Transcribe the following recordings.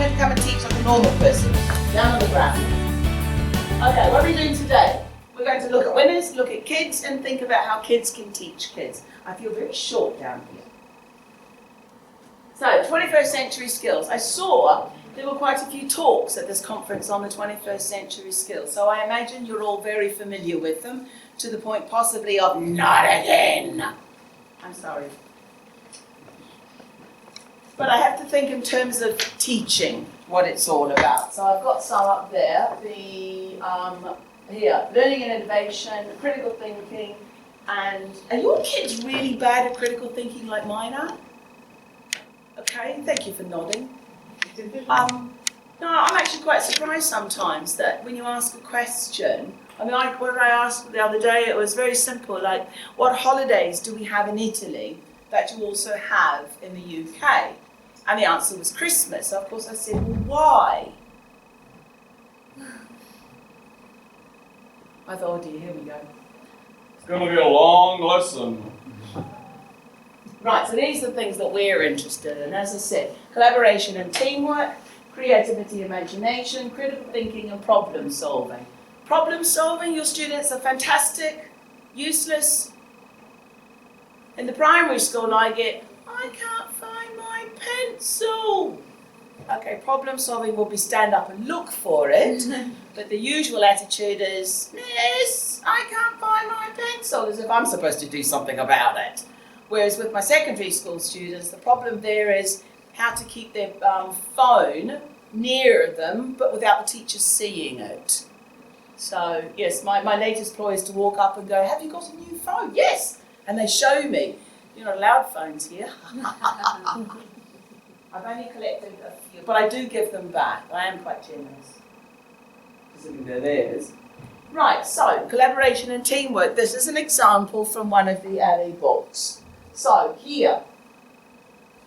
going to come and teach like a normal person. Down on the ground. Okay, what are we doing today? We're going to look at winners, look at kids, and think about how kids can teach kids. I feel very short down here. So, 21st century skills. I saw there were quite a few talks at this conference on the 21st century skills, so I imagine you're all very familiar with them, to the point possibly of not again. I'm sorry. But I have to think in terms of teaching what it's all about. So I've got some up there. Here, learning and innovation, critical thinking, and are your kids really bad at critical thinking like mine are? Okay, thank you for nodding. No, I'm actually quite surprised sometimes that when you ask a question, I mean, what I asked the other day, it was very simple, like, what holidays do we have in Italy that you also have in the UK? And the answer was Christmas. So of course I said, well, why? I thought, oh dear, here we go. It's going to be a long lesson. Right, so these are the things that we're interested in. As I said, collaboration and teamwork, creativity, imagination, critical thinking, and problem solving. Problem solving, your students are fantastic, useless. In the primary school, I get, I can't find my pencil. Okay, problem solving will be stand up and look for it, but the usual attitude is, Miss, I can't find my pencil, as if I'm supposed to do something about it. Whereas with my secondary school students, the problem there is how to keep their phone near them, but without the teacher seeing it. So, yes, my latest ploy is to walk up and go, have you got a new phone? Yes! And they show me. You're not allowed phones here. I've only collected a few, but I do give them back. I am quite generous, considering they're theirs. Right, so collaboration and teamwork. This is an example from one of the LA books. So here,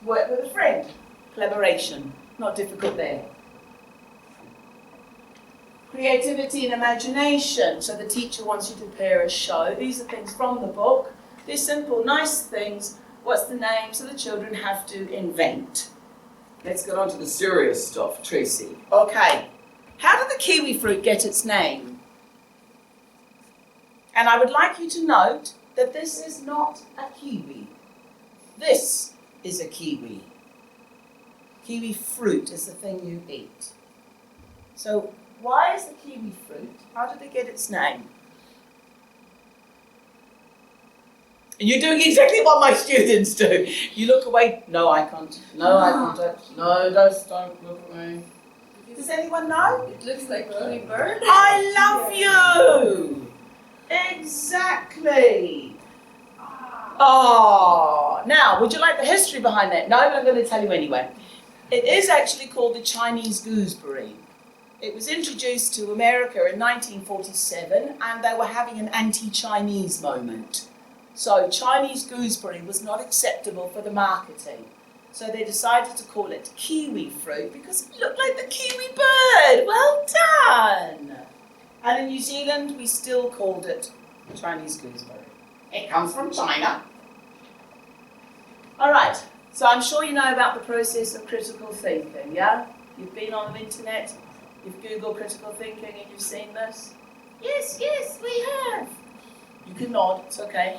work with a friend. Collaboration, not difficult there. Creativity and imagination. So the teacher wants you to prepare a show. These are things from the book. They're simple, nice things. What's the name? So the children have to invent. Let's get on to the serious stuff, Tracey. Okay, how did the kiwi fruit get its name? And I would like you to note that this is not a kiwi. This is a kiwi. Kiwi fruit is the thing you eat. So why is the kiwi fruit? How did it get its name? And you're doing exactly what my students do. You look away. No eye contact. No eye contact. No, don't look at me. Does anyone know? It looks like a kiwi bird. I love you. Exactly. Oh, now, would you like the history behind that? No, but I'm going to tell you anyway. It is actually called the Chinese gooseberry. It was introduced to America in 1947, and they were having an anti-Chinese moment. So Chinese gooseberry was not acceptable for the marketing. So they decided to call it kiwi fruit because it looked like the kiwi bird. Well done. And in New Zealand, we still called it Chinese gooseberry. It comes from China. All right, so I'm sure you know about the process of critical thinking, yeah? You've been on the internet, you've Googled critical thinking and you've seen this? Yes, yes, we have. You can nod, it's okay.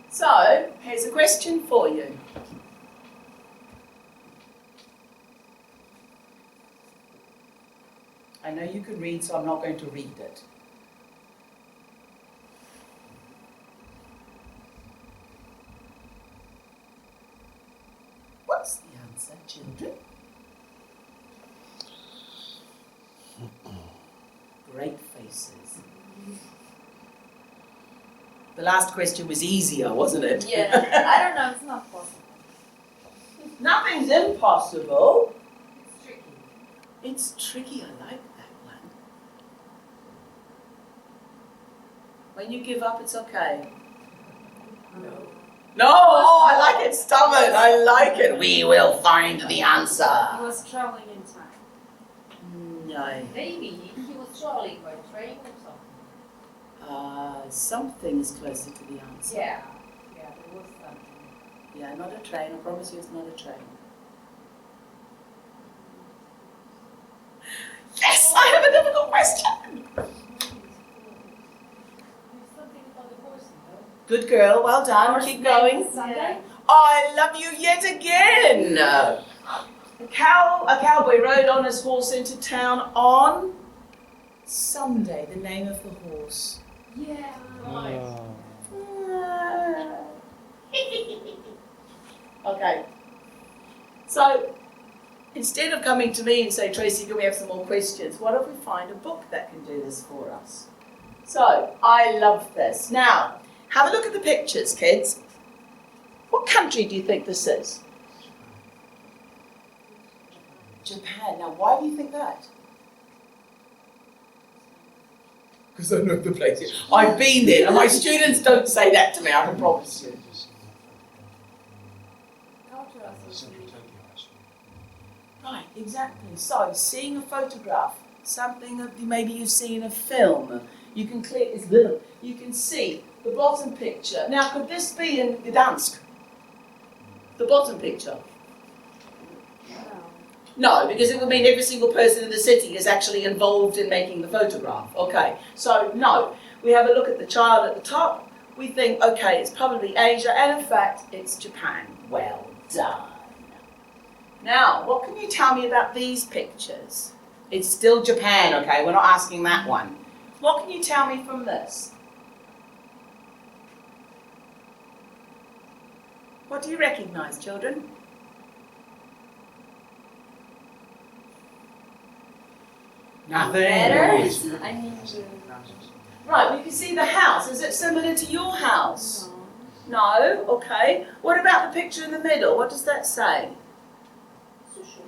So, here's a question for you. I know you can read, so I'm not going to read it. What's the answer, children? Great faces. The last question was easier, wasn't it? Yeah, I don't know, it's not possible. Nothing's impossible. It's tricky. It's tricky, I like that one. When you give up, it's okay. No. No, oh, I like it stubborn, I like it. We will find the answer. He was traveling in time. No. Maybe he was traveling by train or something. Something is closer to the answer. Yeah, there was something. Yeah, not a train, I promise you it's not a train. question. Something about the horse, no? Good girl, well done. Keep going. Sunday? I love you yet again. A cowboy rode on his horse into town on Sunday, the name of the horse. Yeah, right. Okay. So, instead of coming to me and say, Tracey, can we have some more questions? What if we find a book that can do this for us? So, I love this. Now, have a look at the pictures, kids. What country do you think this is? Japan. Now, why do you think that? Because I know the place. I've been there, and my students don't say that to me, I can promise you. Cultural association. Right, exactly. So, seeing a photograph, something that maybe you've seen in a film, you can click, it's little, you can see the bottom picture. Now, could this be in Gdansk? The bottom picture? No, because it would mean every single person in the city is actually involved in making the photograph. Okay, so no. We have a look at the child at the top. We think, okay, it's probably Asia, and in fact, it's Japan. Well done. Now, what can you tell me about these pictures? It's still Japan, okay? We're not asking that one. What can you tell me from this? What do you recognize, children? Nothing. Letters? I mean, Right, we can see the house. Is it similar to your house? no. No? Okay. What about the picture in the middle? What does that say? Sushi.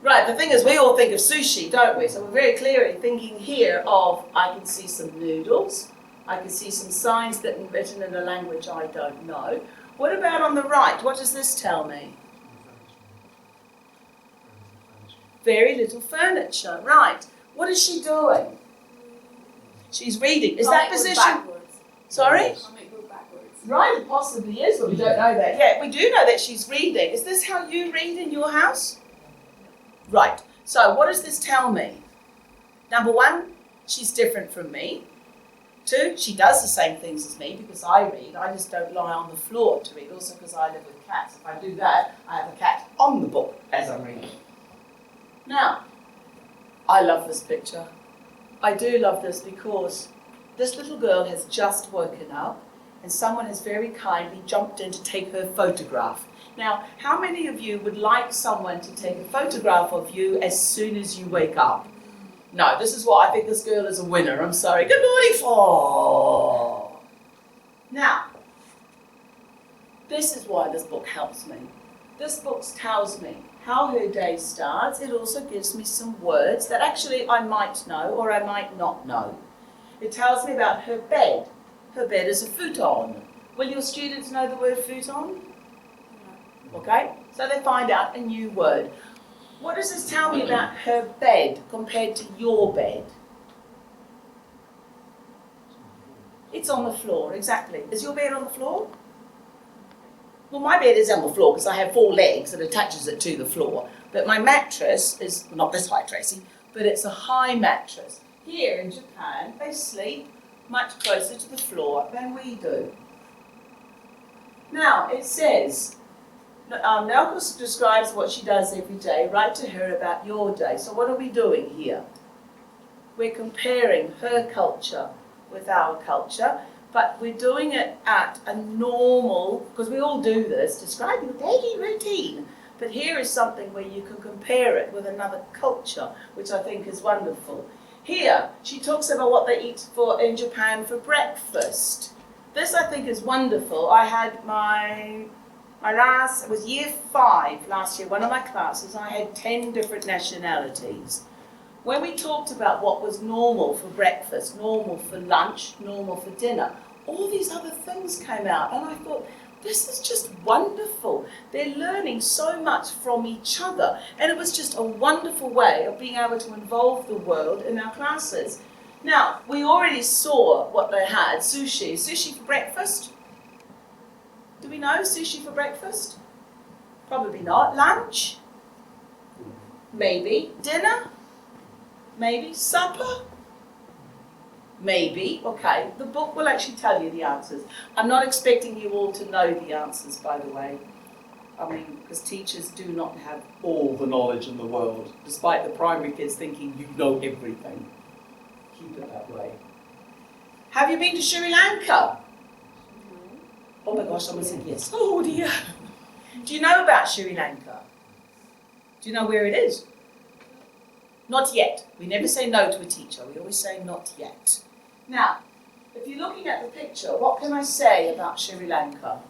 Right, the thing is, we all think of sushi, don't we? So we're very clearly thinking here of, I can see some noodles. I can see some signs that are written in a language I don't know. What about on the right? What does this tell me? Very little furniture. Right. What is she doing? She's reading. Is that position? Backwards. Sorry? Comic book backwards. Right, it possibly is, but we don't know that yet. We do know that she's reading. Is this how you read in your house? Right. So what does this tell me? Number one, she's different from me. Two, she does the same things as me because I read. I just don't lie on the floor to read, also because I live with cats. If I do that, I have a cat on the book as I'm reading. Now, I love this picture. I do love this because this little girl has just woken up and someone has very kindly jumped in to take her photograph. Now, how many of you would like someone to take a photograph of you as soon as you wake up? No, this is why I think this girl is a winner. I'm sorry. Good morning, for. Now, this is why this book helps me. This book tells me how her day starts. It also gives me some words that actually I might know or I might not know. It tells me about her bed. Her bed is a futon. Will your students know the word futon? Okay, so they find out a new word. What does this tell me about her bed compared to your bed? It's on the floor, exactly. Is your bed on the floor? Well, my bed is on the floor because I have 4 legs that attaches it to the floor. But my mattress is not this high, Tracey, but it's a high mattress. Here in Japan, they sleep much closer to the floor than we do. Now, it says, Naoko describes what she does every day. Write to her about your day. So what are we doing here? We're comparing her culture with our culture, but we're doing it at a normal, because we all do this, describe your daily routine. But here is something where you can compare it with another culture, which I think is wonderful. Here, she talks about what they eat in Japan for breakfast. This I think is wonderful. I had it was year 5 last year, one of my classes, I had 10 different nationalities. When we talked about what was normal for breakfast, normal for lunch, normal for dinner, all these other things came out and I thought, this is just wonderful. They're learning so much from each other and it was just a wonderful way of being able to involve the world in our classes. Now, we already saw what they had, sushi. Sushi for breakfast? Do we know sushi for breakfast? Probably not. Lunch? Maybe. Dinner? Maybe. Supper? Maybe, okay. The book will actually tell you the answers. I'm not expecting you all to know the answers, by the way. I mean, because teachers do not have all the knowledge in the world, despite the primary kids thinking you know everything. Keep it that way. Have you been to Sri Lanka? Oh my gosh, someone said yes. Oh dear. Do you know about Sri Lanka? Do you know where it is? Not yet. We never say no to a teacher. We always say not yet. Now, if you're looking at the picture, what can I say about Sri Lanka?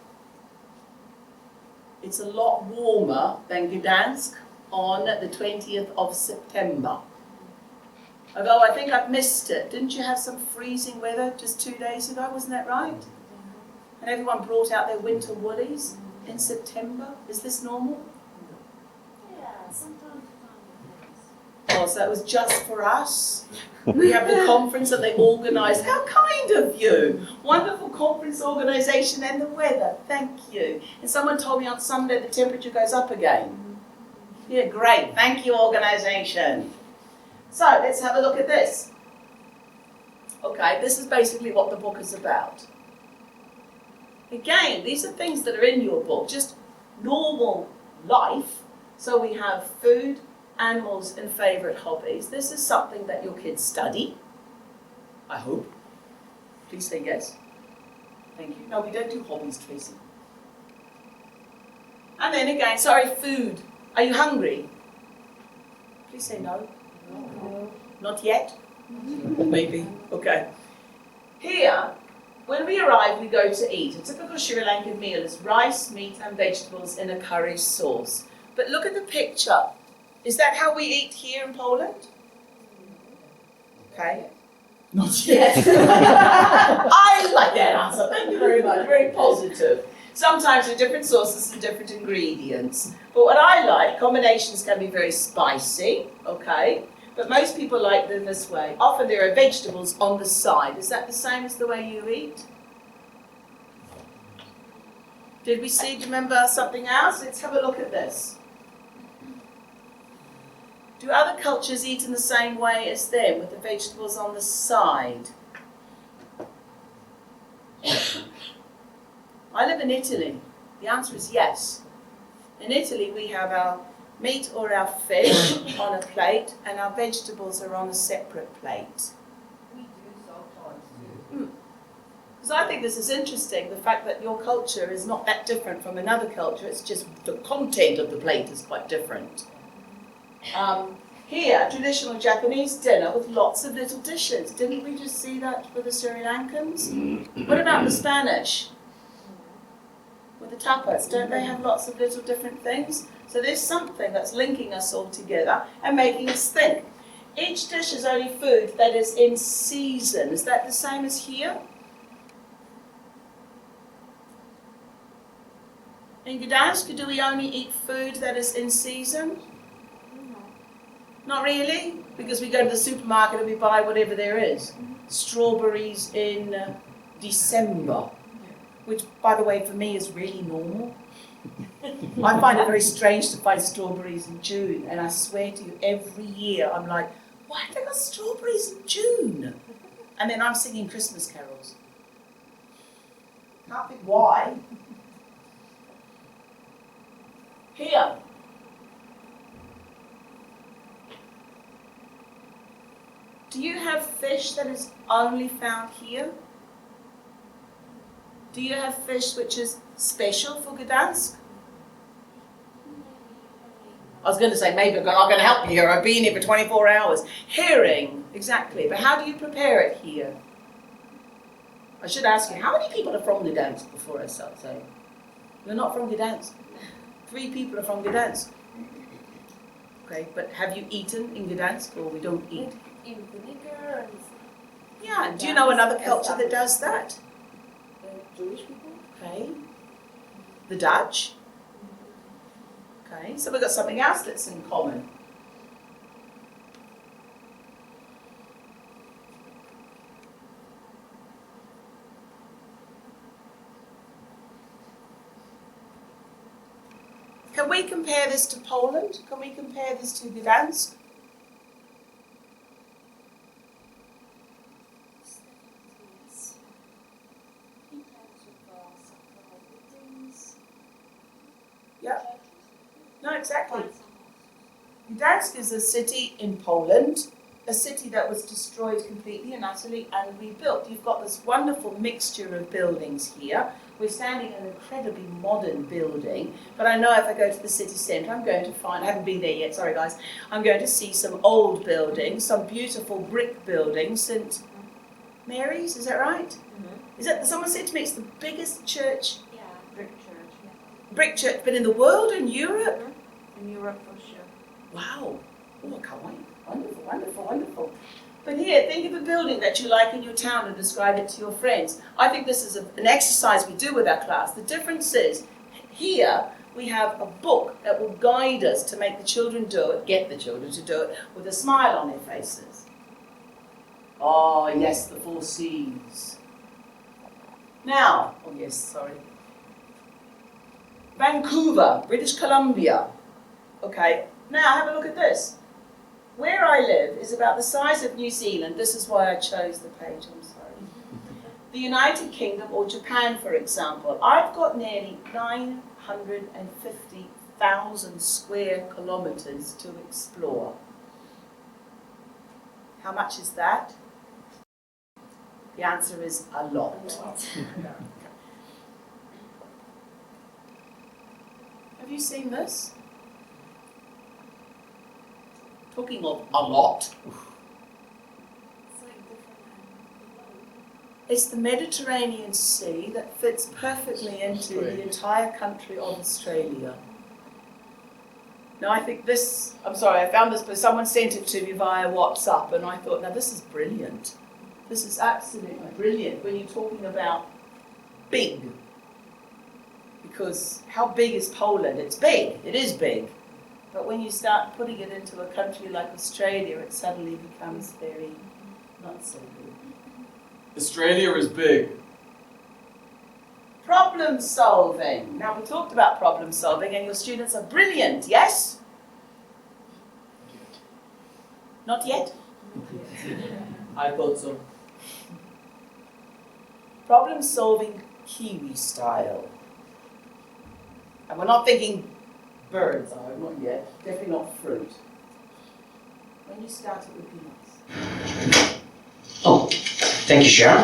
It's a lot warmer than Gdansk on the 20th of September. Although I think I've missed it. Didn't you have some freezing weather just 2 days ago? Wasn't that right? And everyone brought out their winter woolies in September. Is this normal? Yeah, sometimes. Oh, so it was just for us. We have the conference that they organised. How kind of you. Wonderful conference organisation and the weather. Thank you. And someone told me on Sunday the temperature goes up again. Yeah, great. Thank you, organisation. So let's have a look at this. Okay, this is basically what the book is about. Again, these are things that are in your book, just normal life. So we have food, animals, and favourite hobbies. This is something that your kids study, I hope. Please say yes. Thank you. No, we don't do hobbies, Tracey. And then again, sorry, food. Are you hungry? Please say no. No. Not yet? Maybe. Okay. Here, when we arrive, we go to eat. A typical Sri Lankan meal is rice, meat, and vegetables in a curry sauce. But look at the picture. Is that how we eat here in Poland? Okay. Not yet. I like that answer. Thank you very much. Very positive. Sometimes with different sauces and different ingredients. But what I like, combinations can be very spicy, okay? But most people like them this way. Often there are vegetables on the side. Is that the same as the way you eat? Did we see, do you remember something else? Let's have a look at this. Do other cultures eat in the same way as them, with the vegetables on the side? I live in Italy. The answer is yes. In Italy, we have our meat or our fish on a plate, and our vegetables are on a separate plate. We do sometimes too. Because I think this is interesting, the fact that your culture is not that different from another culture, it's just the content of the plate is quite different. Here, traditional Japanese dinner with lots of little dishes. Didn't we just see that for the Sri Lankans? What about the Spanish? With the tapas, don't they have lots of little different things? So there's something that's linking us all together and making us think. Each dish is only food that is in season. Is that the same as here? In Gdansk, do we only eat food that is in season? Not really, because we go to the supermarket and we buy whatever there is. Strawberries in December, which, by the way, for me is really normal. I find it very strange to find strawberries in June, and I swear to you, every year I'm like, why have they got strawberries in June? And then I'm singing Christmas carols. Can't think why. Here. Do you have fish that is only found here? Do you have fish which is special for Gdansk? I was going to say, maybe I'm not going to help you here. I've been here for 24 hours. Herring, exactly. But how do you prepare it here? I should ask you, how many people are from Gdansk before I start saying? You're not from Gdansk. 3 people are from Gdansk. Okay, but have you eaten in Gdansk, or we don't eat? In vinegar and Yeah, do you know another culture that does that? Jewish people. Okay. The Dutch. Okay, so we've got something else that's in common. Can we compare this to Poland? Can we compare this to Gdansk? exactly. Gdansk is a city in Poland, a city that was destroyed completely and utterly and rebuilt. You've got this wonderful mixture of buildings here. We're standing in an incredibly modern building, but I know if I go to the city centre, I'm going to find, I haven't been there yet, sorry guys, I'm going to see some old buildings, some beautiful brick buildings, St. Mary's, is that right? Mm-hmm. Is that, someone said to me it's the biggest church, Yeah, brick church. Yeah. brick church, but in the world, in Europe? In Europe for sure. Wow, oh I can't wait, wonderful, wonderful, wonderful. But here, think of a building that you like in your town and describe it to your friends. I think this is an exercise we do with our class. The difference is, here we have a book that will guide us to make the children do it, get the children to do it, with a smile on their faces. Oh yes, the 4 C's. Now, oh yes, sorry. Vancouver, British Columbia. Okay, now have a look at this. Where I live is about the size of New Zealand. This is why I chose the page, I'm sorry. The United Kingdom or Japan, for example. I've got nearly 950,000 square kilometres to explore. How much is that? The answer is a lot. Have you seen this? Talking of a lot, It's like different. it's the Mediterranean Sea that fits perfectly into the entire country of Australia. Now I think this, I'm sorry, I found this, but someone sent it to me via WhatsApp and I thought, now this is brilliant. This is absolutely brilliant when you're talking about big. Because how big is Poland? It's big, it is big. But when you start putting it into a country like Australia, it suddenly becomes very not so big. Australia is big. Problem solving. Now we talked about problem solving and your students are brilliant, yes? Not yet? I thought so. Problem solving Kiwi style. And we're not thinking birds are, not yet, definitely not fruit. When you start it would be nice. Oh, thank you, Sharon.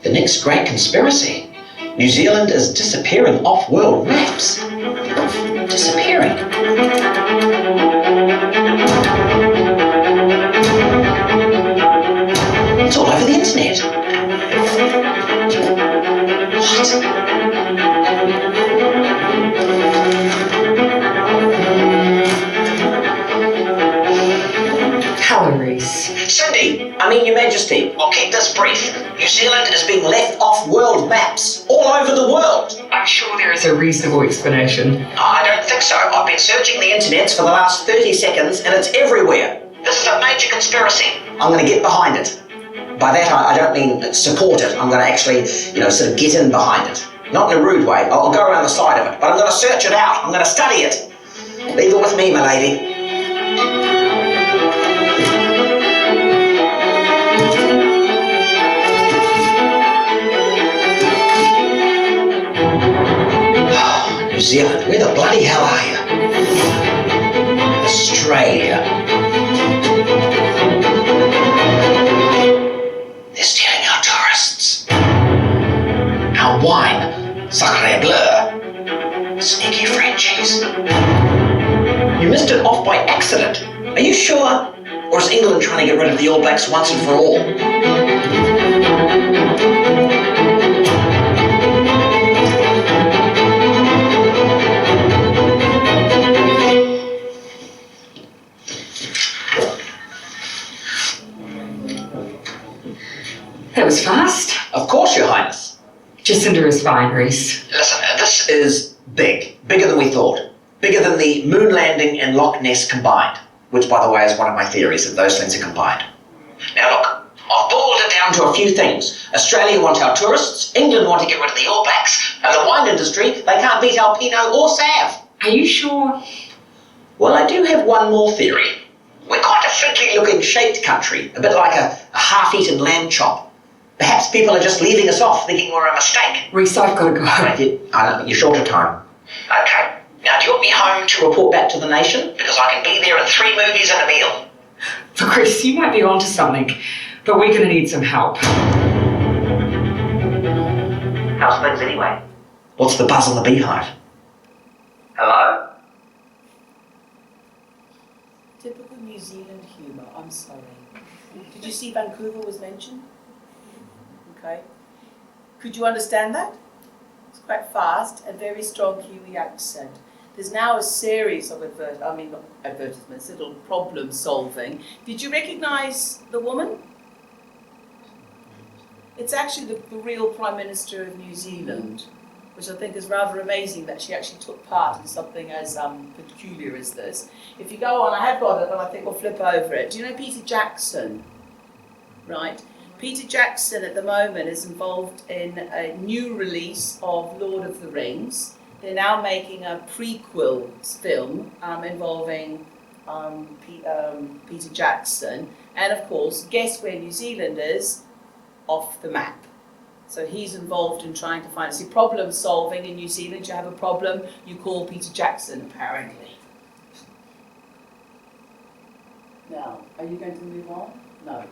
The next great conspiracy. New Zealand is disappearing off world maps. Disappearing. It's all over the internet. What? Calories. Cindy, Your Majesty, I'll keep this brief. New Zealand is being left off world maps all over the world. I'm sure there is a reasonable explanation. I don't think so. I've been searching the internet for the last 30 seconds and it's everywhere. This is a major conspiracy. I'm going to get behind it. By that I don't mean support it. I'm going to actually, sort of get in behind it. Not in a rude way. I'll go around the side of it, but I'm going to search it out. I'm going to study it. Leave it with me, my lady. New Zealand, where the bloody hell are you? Australia. They're stealing our tourists. Our wine, sacre bleu. Sneaky Frenchies. You missed it off by accident. Are you sure? Or is England trying to get rid of the All Blacks once and for all? That was fast. Of course, Your Highness. Jacinda is fine, Reese. Listen, this is big. Bigger than we thought. Bigger than the moon landing and Loch Ness combined. Which, by the way, is one of my theories, that those things are combined. Now look, I've boiled it down to a few things. Australia want our tourists, England want to get rid of the All Blacks, and the wine industry, they can't beat our Pinot or Sauv. Are you sure? Well, I do have one more theory. We're quite a friendly-looking shaped country, a bit like a half-eaten lamb chop. Perhaps people are just leaving us off thinking we're a mistake. Reese, I've got to go. I don't think you're short of time. Okay. Now, do you want me home to report back to the nation? Because I can be there in 3 movies and a meal. Look, Reese, you might be onto something, but we're going to need some help. How's things anyway? What's the buzz on the beehive? Hello? Typical New Zealand humour, I'm sorry. Did you see Vancouver was mentioned? Okay. Could you understand that? It's quite fast and very strong Kiwi accent. There's now a series of advertisements, little problem solving. Did you recognise the woman? It's actually the real Prime Minister of New Zealand, which I think is rather amazing that she actually took part in something as peculiar as this. If you go on, I have got it, but I think we'll flip over it. Do you know Peter Jackson? Right? Peter Jackson at the moment is involved in a new release of Lord of the Rings. They're now making a prequel film involving Peter Jackson. And of course, guess where New Zealand is? Off the map. So he's involved in trying to find, see, problem solving in New Zealand. You have a problem, you call Peter Jackson, apparently. Now, are you going to move on? No.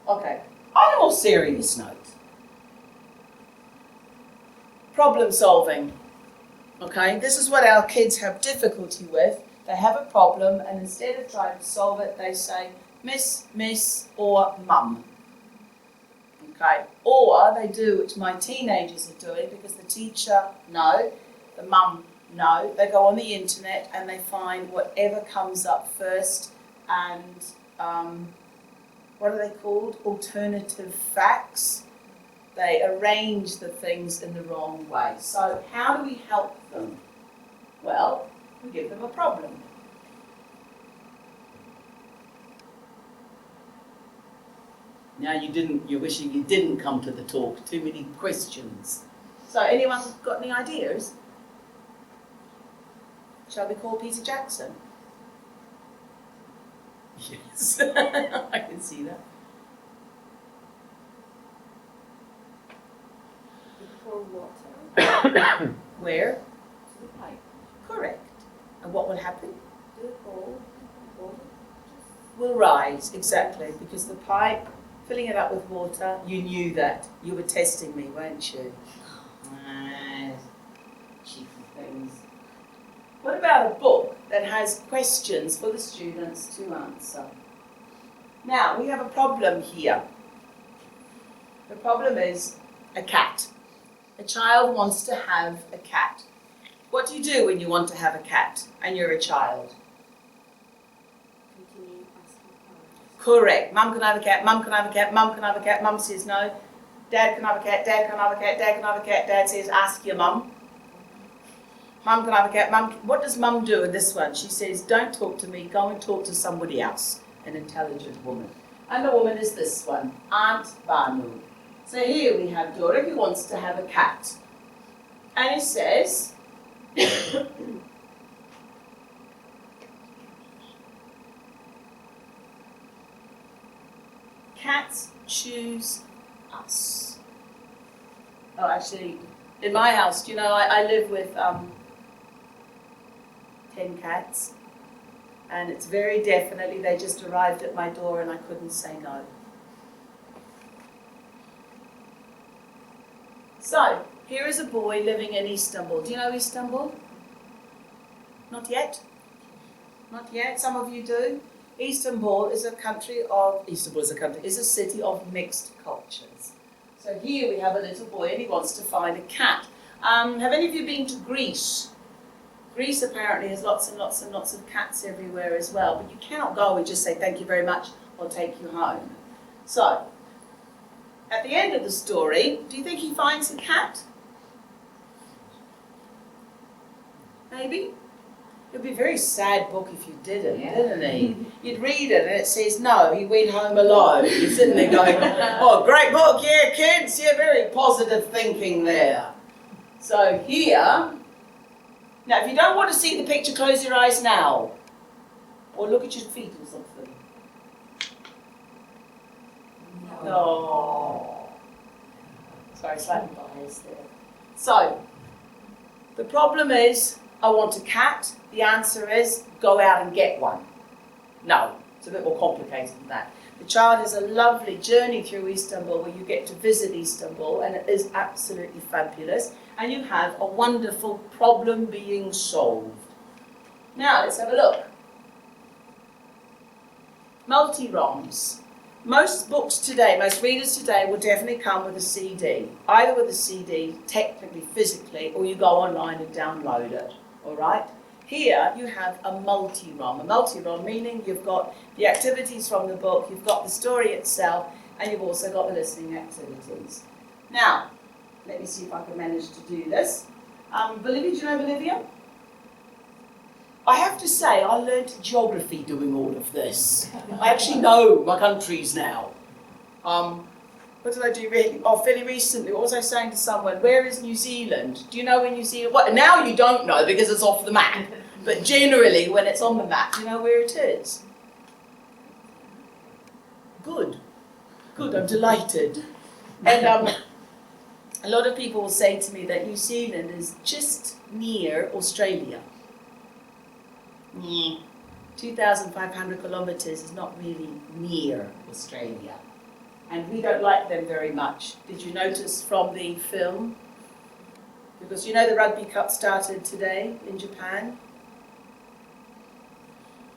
Okay, on a more serious note. Problem solving. Okay, this is what our kids have difficulty with. They have a problem and instead of trying to solve it, they say, miss, or mum. Okay, or they do, which my teenagers are doing, because the teacher, no, the mum, no. They go on the internet and they find whatever comes up first and, what are they called? Alternative facts. They arrange the things in the wrong way. So how do we help them? Well, we give them a problem. Now you're wishing you didn't come to the talk. Too many questions. So anyone got any ideas? Shall we call Peter Jackson? Yes, I can see that. Pour water Where? to the pipe. Correct. And what will happen? The bowl Will rise, exactly, because the pipe, filling it up with water, you knew that. You were testing me, weren't you? Cheeky things. What about a book that has questions for the students to answer? Now, we have a problem here. The problem is a cat. A child wants to have a cat. What do you do when you want to have a cat and you're a child? continue asking questions. Correct. Mum can have a cat, mum can have a cat, mum can have a cat, mum says no. Dad can have a cat, dad can have a cat, dad can have a cat, dad says ask your mum. Mum can have a cat, mum. What does mum do in this one? She says, don't talk to me, go and talk to somebody else, an intelligent woman. And the woman is this one, Aunt Banu. So here we have Doruk who wants to have a cat. And he says, cats choose us. Oh, actually, in my house, do you know, I live with 10 cats. And it's very definitely, they just arrived at my door and I couldn't say no. So, here is a boy living in Istanbul. Do you know Istanbul? Not yet? Not yet? Some of you do? Istanbul is a city of mixed cultures. So here we have a little boy and he wants to find a cat. Have any of you been to Greece? Greece apparently has lots and lots and lots of cats everywhere as well, but you cannot go and just say thank you very much, I'll take you home. So, at the end of the story, do you think he finds a cat? Maybe? It would be a very sad book if you didn't, didn't he? You'd read it and it says, no, he went home alone. You're sitting there going, oh, great book, yeah, kids, yeah, very positive thinking there. So here, now if you don't want to see the picture, close your eyes now. Or look at your feet or something. No. Sorry, slightly biased there. So, the problem is, I want a cat. The answer is, go out and get one. No, it's a bit more complicated than that. The child has a lovely journey through Istanbul where you get to visit Istanbul, and it is absolutely fabulous. And you have a wonderful problem being solved. Now, let's have a look. Multi-ROMs. Most books today, most readers today will definitely come with a CD. Either with a CD, technically, physically, or you go online and download it, all right? Here you have a multi-ROM. A multi-ROM meaning you've got the activities from the book, you've got the story itself, and you've also got the listening activities. Now, let me see if I can manage to do this. Bolivia, do you know Bolivia? I have to say, I learned geography doing all of this. I actually know my countries now. What did I do really? Oh, fairly recently, what was I saying to someone? Where is New Zealand? Do you know where New Zealand? What? Now you don't know because it's off the map. But generally, when it's on the map, you know where it is. Good. Good, I'm delighted. And a lot of people will say to me that New Zealand is just near Australia. 2,500 kilometers is not really near Australia. And we don't like them very much. Did you notice from the film? Because you know the Rugby Cup started today in Japan.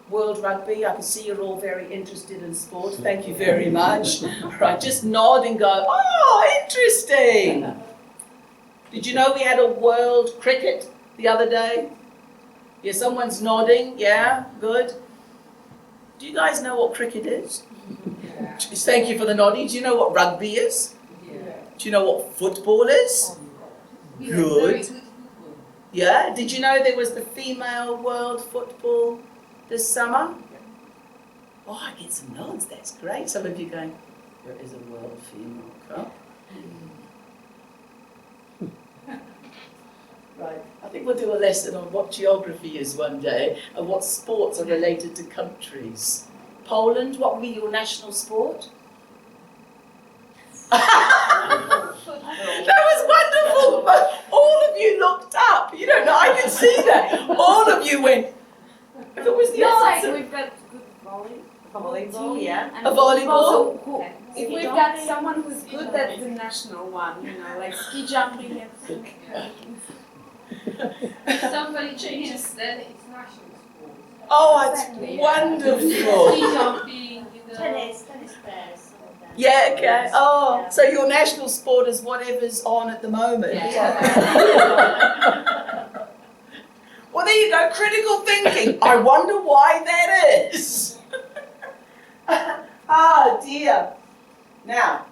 World Rugby, I can see you're all very interested in sport. Thank you very much. Right, just nod and go, oh, interesting. Did you know we had a World Cricket the other day? Yeah, someone's nodding. Yeah, good. Do you guys know what cricket is? Yeah. Thank you for the nodding. Do you know what rugby is? Yeah. Do you know what football is? Good. Yeah, did you know there was the female world football this summer? Oh, I get some nods. That's great. Some of you going, there is a World Female Cup. Right. I think we'll do a lesson on what geography is one day and what sports are related to countries. Poland, what would be your national sport? That was wonderful, but all of you looked up. You don't know, I can see that. All of you went, if it was the answer. We've got good Volleyball, yeah. And A volleyball. If we've got someone who's good, that's the national one, you know, like ski jumping and Somebody changes, then it's national sport. Oh, it's wonderful. Ski jumping, you know. tennis players. Yeah, okay. Oh, so your national sport is whatever's on at the moment. Well, there you go. Critical thinking. I wonder why that is. Ah, dear. Now,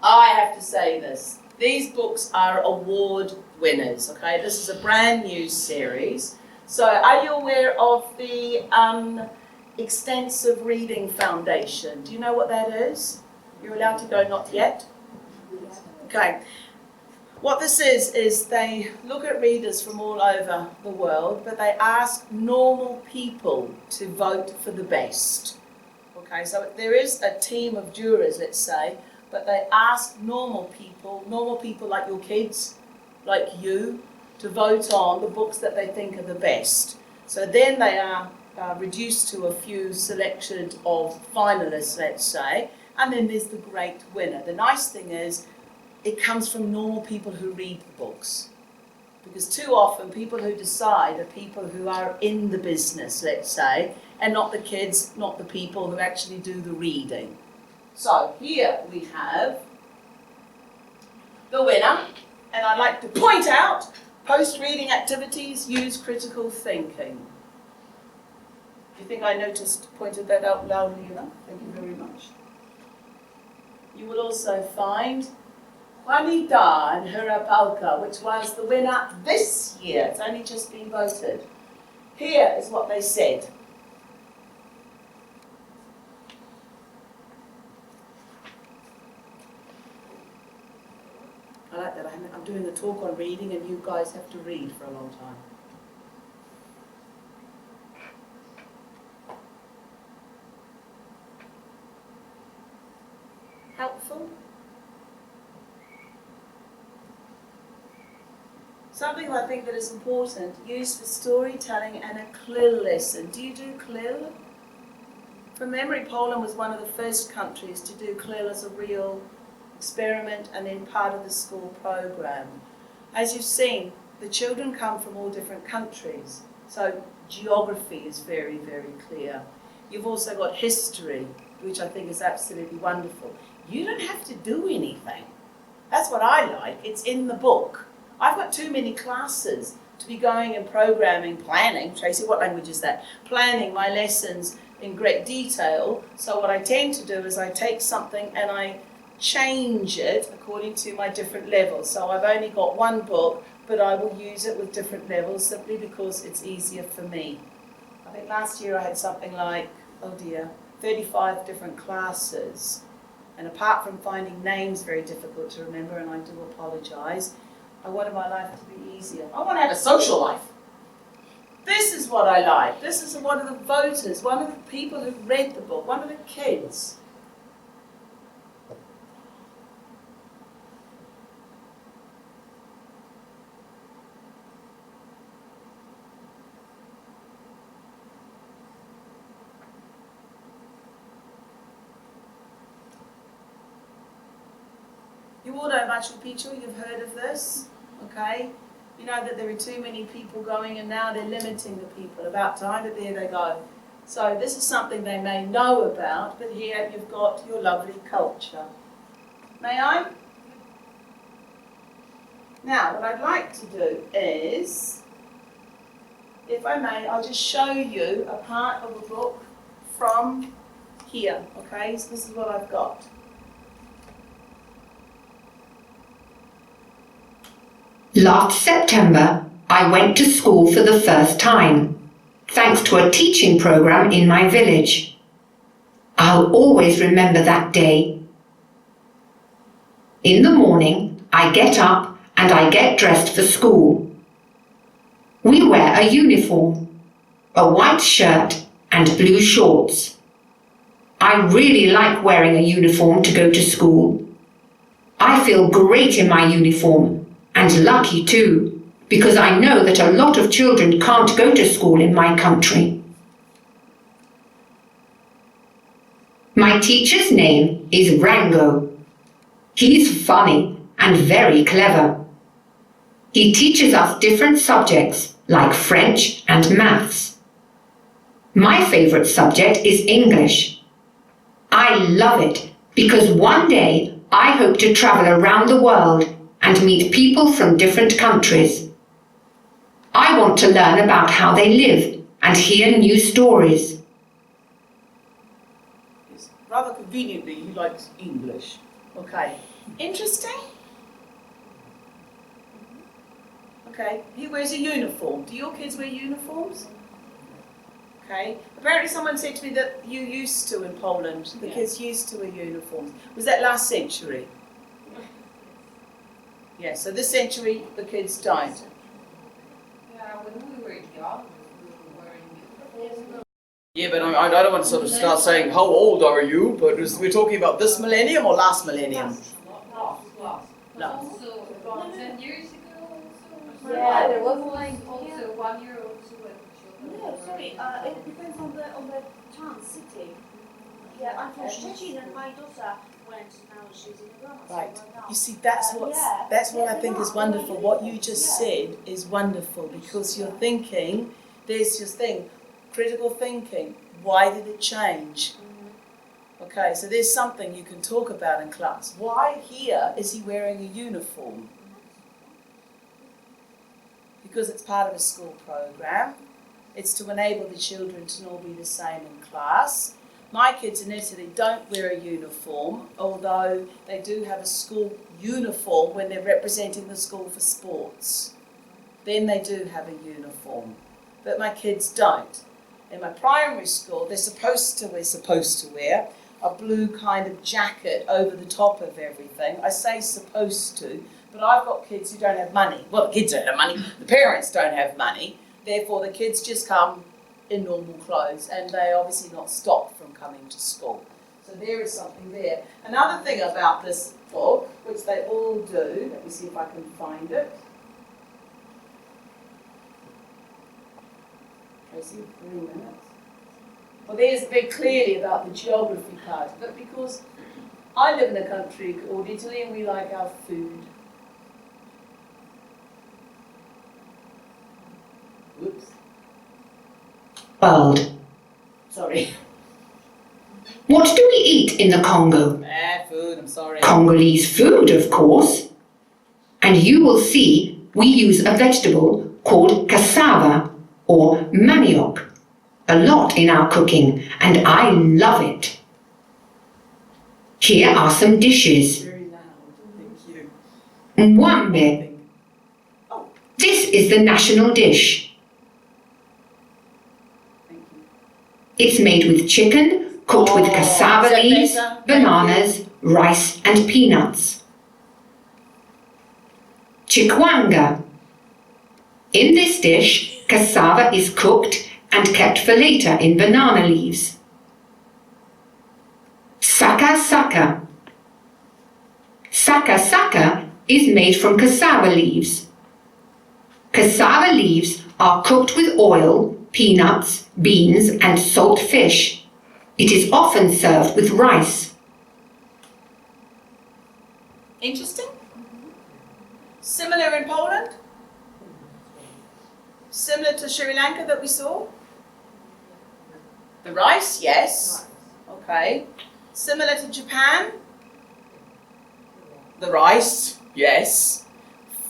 I have to say this. These books are award winners, okay? This is a brand new series. So are you aware of the Extensive Reading Foundation? Do you know what that is? You're allowed to go, not yet? Okay. What this is they look at readers from all over the world, but they ask normal people to vote for the best. Okay, so there is a team of jurors, let's say, but they ask normal people like your kids, like you, to vote on the books that they think are the best. So then they are reduced to a few selections of finalists, let's say, and then there's the great winner. The nice thing is, it comes from normal people who read the books. Because too often people who decide are people who are in the business, let's say, and not the kids, not the people who actually do the reading. So here we have the winner, and I'd like to point out, post-reading activities use critical thinking. Do you think I pointed that out loudly enough? Thank you very much. You will also find Juanita and her Alpaca, which was the winner this year. It's only just been voted. Here is what they said. I like that. I'm doing a talk on reading and you guys have to read for a long time. helpful? Something I think that is important, used for storytelling and a CLIL lesson. Do you do CLIL? From memory, Poland was one of the first countries to do CLIL as a real experiment and then part of the school program. As you've seen, the children come from all different countries, so geography is very, very clear. You've also got history, which I think is absolutely wonderful. You don't have to do anything. That's what I like. It's in the book. I've got too many classes to be going and programming, planning. Tracey, what language is that? Planning my lessons in great detail. So what I tend to do is I take something and I change it according to my different levels. So I've only got one book, but I will use it with different levels simply because it's easier for me. I think last year I had something like, 35 different classes. And apart from finding names very difficult to remember, and I do apologise, I wanted my life to be easier. I want to have a social life. This is what I like. This is one of the voters, one of the people who read the book, one of the kids. You all know Machu Picchu, you've heard of this, okay? You know that there are too many people going and now they're limiting the people. About time, but there they go. So this is something they may know about, but here you've got your lovely culture. May I? Now, what I'd like to do is, if I may, I'll just show you a part of a book from here, okay? So this is what I've got. Last September, I went to school for the first time, thanks to a teaching program in my village. I'll always remember that day. In the morning, I get up and I get dressed for school. We wear a uniform, a white shirt and blue shorts. I really like wearing a uniform to go to school. I feel great in my uniform. And lucky too, because I know that a lot of children can't go to school in my country. My teacher's name is Rango. He's funny and very clever. He teaches us different subjects like French and maths. My favourite subject is English. I love it because one day I hope to travel around the world and meet people from different countries. I want to learn about how they live and hear new stories. It's rather conveniently, he likes English. Okay, interesting? Okay, he wears a uniform. Do your kids wear uniforms? Okay, apparently someone said to me that you used to in Poland, the kids used to wear uniforms. Was that last century? Yeah, so this century the kids don't. Yeah, when we were young, we were wearing uniforms. Yeah, but I don't want to sort of start saying, how old are you? But we're talking about this millennium or last millennium? Last. Last. Also, about 10 years ago also. Yeah, there was like Also 1 year or two at children. No, sorry, it depends on the town, city. Yeah, I'm from Szczecin and my daughter went, now she's in the grammar school Right. now. You see, that's what I think is wonderful. What you just said is wonderful because you're thinking, there's your thing, critical thinking. Why did it change? Okay, so there's something you can talk about in class. Why here is he wearing a uniform? Because it's part of a school program. It's to enable the children to all be the same in class. My kids in Italy don't wear a uniform, although they do have a school uniform when they're representing the school for sports. Then they do have a uniform, but my kids don't. In my primary school, they're supposed to wear a blue kind of jacket over the top of everything. I say supposed to, but I've got kids who don't have money. Well, the kids don't have money, the parents don't have money, therefore the kids just come in normal clothes and they're obviously not stopped from coming to school. So So there is something there. Another thing about this book, which they all do, let me see if I can find it. Tracey, 3 minutes. Well, there's very clearly about the geography part of it, because I live in a country called Italy and we like our food. Whoops. World. Sorry. What do we eat in the Congo? Food, I'm sorry. Congolese food, of course. And you will see we use a vegetable called cassava or manioc a lot in our cooking, and I love it. Here are some dishes. Very loud, thank you. Mwambe. Oh, This is the national dish. thank you. It's made with chicken, cooked with Oh, cassava is that leaves, better? bananas, rice and peanuts. Chikwanga. In this dish, cassava is cooked and kept for later in banana leaves. Saka saka. Saka saka is made from cassava leaves. Cassava leaves are cooked with oil, peanuts, beans and salt fish. It is often served with rice. Interesting. Similar in Poland? Similar to Sri Lanka that we saw? The rice, yes. Okay. Similar to Japan? The rice, yes.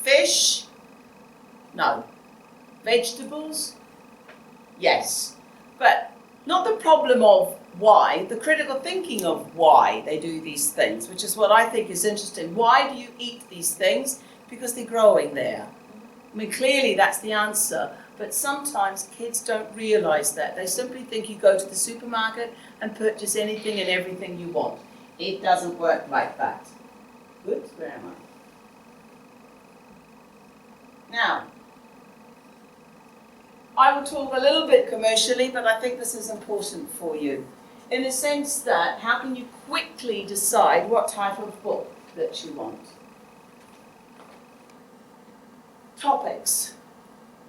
Fish? No. Vegetables? Yes. But not the problem of why, the critical thinking of why they do these things, which is what I think is interesting. Why do you eat these things? Because they're growing there. I mean, clearly that's the answer, but sometimes kids don't realise that. They simply think you go to the supermarket and purchase anything and everything you want. It doesn't work like that. Oops, where am I? Now, I will talk a little bit commercially, but I think this is important for you. In the sense that, how can you quickly decide what type of book that you want? Topics.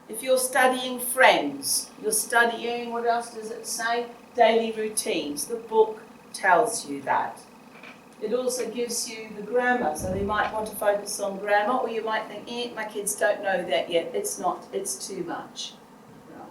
If you're studying friends, you're studying, what else does it say? Daily routines. The book tells you that. It also gives you the grammar, so you might want to focus on grammar, or you might think, my kids don't know that yet, it's too much. No.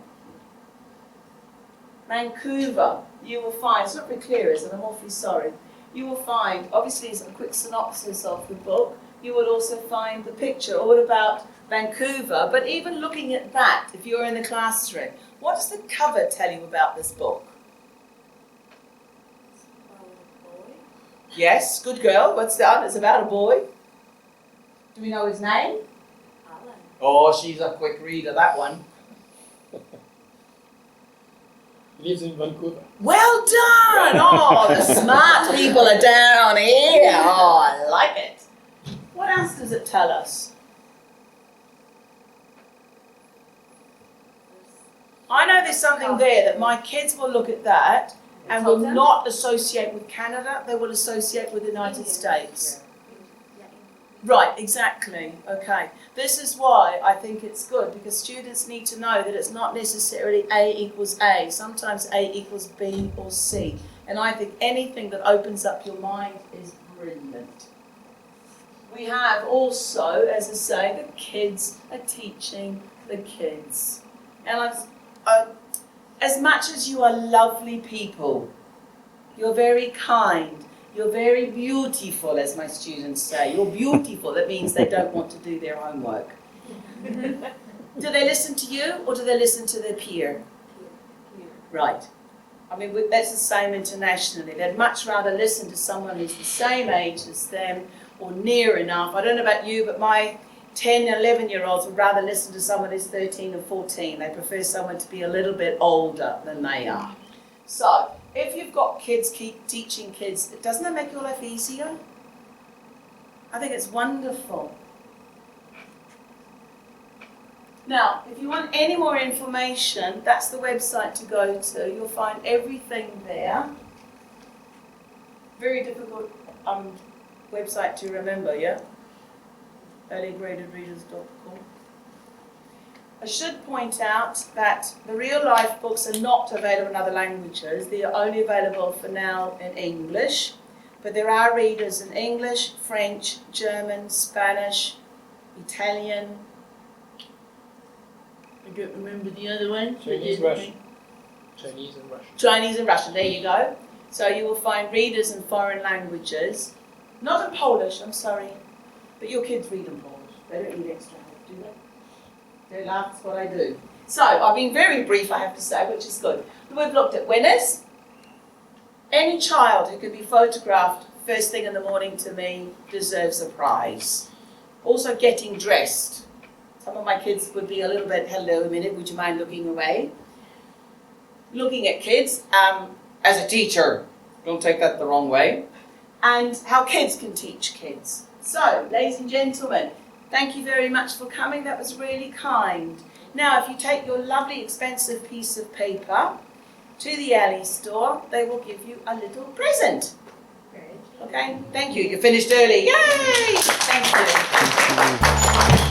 Vancouver, you will find, it's not very clear, is it? I'm awfully sorry. You will find, obviously, it's a quick synopsis of the book. You will also find the picture all about Vancouver, but even looking at that, if you're in the classroom, what does the cover tell you about this book? Yes, good girl. What's that? It's about a boy. Do we know his name? Alan. Oh, she's a quick reader, that one. He lives in Vancouver. Well done! Oh, the smart people are down here. Oh, I like it. What else does it tell us? I know there's something there that my kids will look at that and will not associate with Canada, they will associate with the United States. Right, exactly. Okay. This is why I think it's good, because students need to know that it's not necessarily A equals A. Sometimes A equals B or C. And I think anything that opens up your mind is brilliant. We have also, as I say, the kids are teaching the kids. And as much as you are lovely people, you're very kind, you're very beautiful, as my students say. You're beautiful. That means they don't want to do their homework. Do they listen to you or do they listen to their peer? Right. I mean, that's the same internationally. They'd much rather listen to someone who's the same age as them or near enough. I don't know about you, but my 10 and 11-year-olds would rather listen to someone who's 13 or 14. They prefer someone to be a little bit older than they are. So, if you've got kids, keep teaching kids, doesn't that make your life easier? I think it's wonderful. Now, if you want any more information, that's the website to go to. You'll find everything there. very difficult website to remember, yeah? earlygradedreaders.com. I should point out that the real life books are not available in other languages. They are only available for now in English. But there are readers in English, French, German, Spanish, Italian. I don't remember the other one. Chinese, Russian. Chinese and Russian. Chinese and Russian, there you go. So you will find readers in foreign languages. Not in Polish, I'm sorry. But your kids read in Polish. They don't need extra help, do they? Don't laugh, that's what I do. So, I've been very brief, I have to say, which is good. We've looked at winners. Any child who can be photographed first thing in the morning to me deserves a prize. Also getting dressed. Some of my kids would be a little bit, hello a minute, would you mind looking away? Looking at kids, as a teacher, don't take that the wrong way, and how kids can teach kids. So, ladies and gentlemen, thank you very much for coming, that was really kind. Now, if you take your lovely expensive piece of paper to the alley store, they will give you a little present. Okay, thank you, you finished early, yay! Thank you.